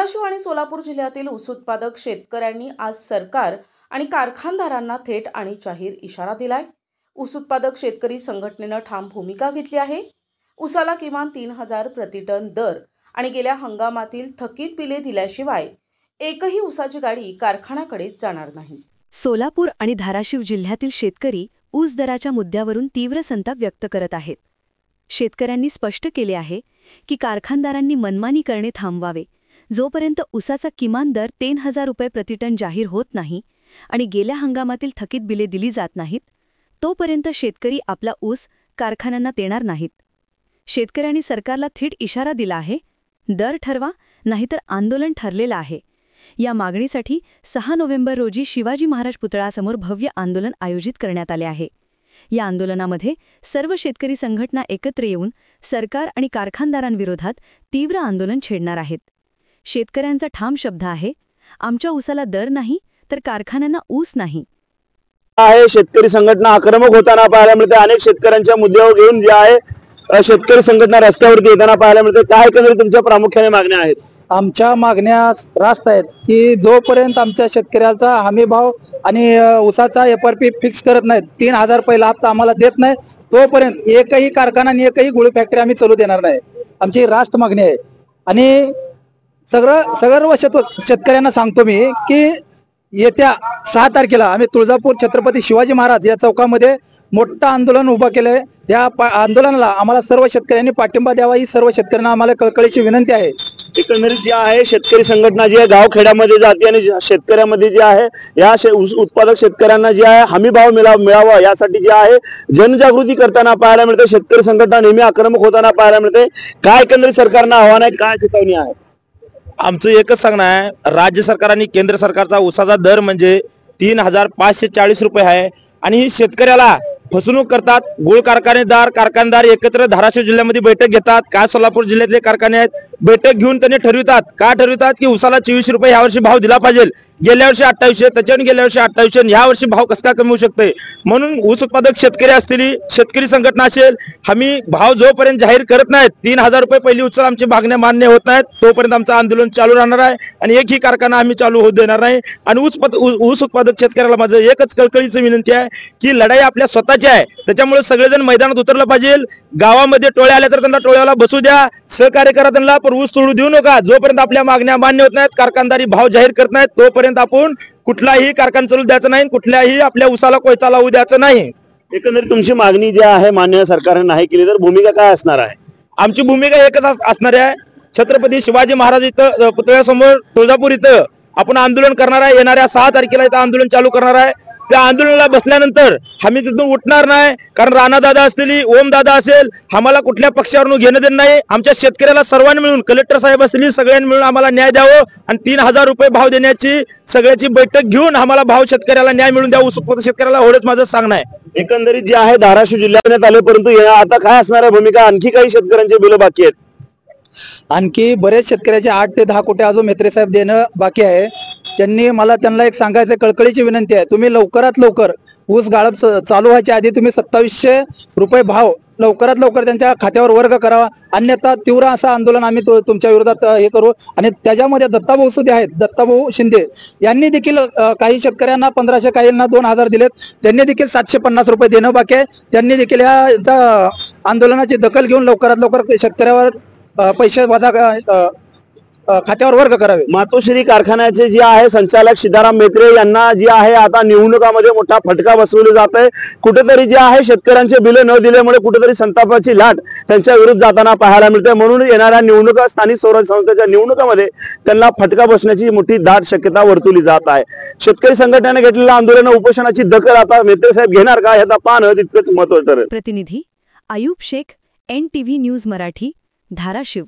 धाराशिव आणि सोलापूर जिल्ह्यातील ऊस उत्पादक शेतकऱ्यांनी आज सरकार आणि कारखानदारांना थेट आणि जाहीर इशारा दिलाय। ऊस उत्पादक शेतकरी संघटनेने ठाम भूमिका घेतली आहे। ऊसाला किमान 3000 प्रति टन दर आणि गेल्या हंगामातील थकीत बिले दिल्याशिवाय एकही ऊसाची गाडी कारखान्याकडे जाणार नाही। सोलापूर आणि धाराशिव जिल्ह्यातील शेतकरी ऊस दराच्या मुद्द्यावरून तीव्र संताप व्यक्त करत आहेत। शेतकऱ्यांनी स्पष्ट केले आहे की कारखानदारांनी मनमानी करणे थांबवावे। जोपर्यंत ऊसाचा किमान दर 3000 रुपये प्रति टन जाहीर होत नाही आणि गेल्या हंगामातील थकीत बिले दिली जात नाहीत, तोपर्यंत शेतकरी आपला ऊस कारखान्यांना देणार नाहीत। शेतकऱ्यांनी सरकारला थेट इशारा दिला आहे, दर ठरवा नाहीतर आंदोलन ठरलेलं आहे। या मागणीसाठी 6 नोव्हेंबर रोजी शिवाजी महाराज पुतळ्यासमोर भव्य आंदोलन आयोजित करण्यात आले आहे। या आंदोलनामध्ये सर्व शेतकरी संघटना एकत्र येऊन सरकार आणि कारखानदारांविरोधात तीव्र आंदोलन छेडणार आहेत। शेतकऱ्यांचा ठाम शब्द आहे, आमच्या ऊसाला दर नाही तर कारखान्यांना ऊस नाही। शेतकरी संघटना आक्रमक होताना पाहायला मिळते। अनेक शेतकऱ्यांच्या मुद्द्यावर घेऊन जे आहे शेतकरी संघटना रस्त्यावरती येताना पाहायला मिळते। काय एकंदरीत तुमच्या प्रामुख्याने मागण्या आहेत? आमच्या मागण्या रास्त आहेत की जोपर्यंत आमच्या शेतकऱ्याचा हमी भाव आणि ऊसाचा FRP फिक्स करत नाहीत, 3000 पहिला हप्ता आम्हाला देत नाही, तोपर्यंत एकही कारखाना आणि एकही गुळ फॅक्टरी आम्ही चालू देणार नाही। आमची रास्त मागणी आहे। आणि सर्व शेतकऱ्यांना सांगतो मी की येत्या 6 तारखेला आम्ही तुळजापूर छत्रपती शिवाजी महाराज या चौकामध्ये मोठं आंदोलन उभा केलंय। या आंदोलनाला आम्हाला सर्व शेतकऱ्यांनी पाठिंबा द्यावा ही सर्व शेतकऱ्यांना आम्हाला कळकळीची विनंती आहे। एकंदरीत जे आहे शेतकरी संघटना जी आहे गावखेड्यामध्ये जाते आणि शेतकऱ्यांमध्ये जे आहे या उत्पादक शेतकऱ्यांना जे आहे हमी भाव मिळावा यासाठी जे आहे जनजागृती करताना पाहायला मिळते। शेतकरी संघटना नेहमी आक्रमक होताना पाहायला मिळते। काय एकंदरीत सरकारनं आव्हान आहे, काय चेतावणी आहे? आमचं एकच सांगणं आहे, राज्य सरकार आणि केंद्र सरकारचा ऊसाचा दर म्हणजे 3540 रुपये आहे आणि ही शेतकऱ्याला फसवणूक करतात। गुळ कारखानदार एकत्र धाराशिव जिल्ह्यामध्ये बैठक घेतात। काय सोलापूर जिल्ह्यातले कारखाने आहेत, बैठक घेऊन त्यांनी ठरवितात की ऊसाला 24 रुपये यावर्षी भाव दिला पाहिजे। गेल्या वर्षी 2800, त्याच्यावर गेल्या वर्षी 2800, या वर्षी भाव कसा कमी होऊ शकते? म्हणून ऊस उत्पादक शेतकरी असतील, शेतकरी संघटना असेल, हमी भाव जोपर्यंत जाहीर करत नाहीत, 3000 रुपये पहिली उचल आमची मागण्या मान्य होत नाहीत, तोपर्यंत आमचं आंदोलन चालू राहणार आहे आणि एकही कारखाना आम्ही चालू होऊ देणार नाही। आणि ऊस उत्पादक शेतकऱ्याला माझं एकच कळकळीची विनंती आहे की लढाई आपल्या स्वतःची आहे, त्याच्यामुळे सगळेजण मैदानात उतरलं पाहिजे। गावामध्ये टोळ्या आल्या तर त्यांना टोळ्याला बसू द्या, सहकार्य करा त्यांना, पण ऊस तोडू देऊ नका। जोपर्यंत आपल्या मागण्या मान्य होत नाहीत, कारखानदारी भाव जाहीर करत नाहीत, तोपर्यंत आपण कुठलाही कारखाना चालू द्यायचं नाही, कुठल्याही आपल्या ऊसाला कोयता लावू द्यायचं नाही। एकंदरीत तुमची मागणी जी आहे मान्य सरकारने नाही केली तर भूमिका काय असणार आहे? आमची भूमिका एकच असणार आहे, छत्रपती शिवाजी महाराज इथं पुतळ्यासमोर तुळजापूर इथं आपण आंदोलन करणार आहे। येणाऱ्या 6 तारखेला इथं आंदोलन चालू करणार आहे। त्या आंदोलनाला बसल्यानंतर आम्ही तिथून उठणार नाही, कारण राणादादा असतील, ओमदादा असेल, आम्हाला कुठल्या पक्षावरून घेणं देणं नाही। आमच्या शेतकऱ्याला सर्वांनी मिळून, कलेक्टर साहेब असतील, सगळ्यांनी मिळून आम्हाला न्याय द्यावं आणि 3000 रुपये भाव देण्याची सगळ्याची बैठक घेऊन आम्हाला भाव शेतकऱ्याला न्याय मिळून द्यावं, उत्पादक शेतकऱ्याला एवढंच माझं सांगणं आहे। एकंदरीत जे आहे धाराशिव जिल्ह्यात आले, परंतु आता काय असणार आहे भूमिका? आणखी काही शेतकऱ्यांचे बिल बाकी आहेत, आणखी बरेच शेतकऱ्याचे 8 ते 10 कोटी अजून मेत्रे साहेब देणं बाकी आहे। त्यांना एक सांगायचं, कळकळीची विनंती आहे, तुम्ही लवकरात लवकर ऊस गाळप चालू व्हायच्या आधी तुम्ही 2700 रुपये भाव लवकरात लवकर त्यांच्या खात्यावर वर्ग करावा, अन्यथा तीव्र असं आंदोलन आम्ही तुमच्या विरोधात हे करू। आणि त्याच्यामध्ये दत्ताभाऊ सुद्धा आहेत, दत्ताभाऊ शिंदे यांनी देखील काही शेतकऱ्यांना 1500, काहींना 2000 दिलेत, त्यांनी देखील 750 रुपये देणं बाकी आहे। त्यांनी देखील या आंदोलनाची दखल घेऊन लवकरात लवकर शेतकऱ्यावर पैसे वजा खात्यावर वर्ग करावे। मातोश्री कारखान्याचे जे आहे संचालक सीताराम मेत्रे यांना जे आहे आता निवडणुकामध्ये मोठा फटका बसवला जात आहे। कुठेतरी जे आहे शेतकऱ्यांचे बिल न दिल्यामुळे कुठेतरी संतापाची लाट त्यांच्या विरुद्ध जाताना पाहायला मिळते। म्हणून येणाऱ्या निवडणुका, स्थानिक स्वराज्य संस्थेच्या निवडणुकामध्ये त्यांना फटका बसण्याची मोठी दाट शक्यता वर्तवली जात आहे। शेतकरी संघटनेने घेतलेल्या आंदोलन उपोषणाची दखल आता मेत्रे साहेब घेणार का, याचा पाहणं तितकंच महत्त्वाचं ठरेल। प्रतिनिधी आयुब शेख, NTV न्यूज मराठी, धाराशिव।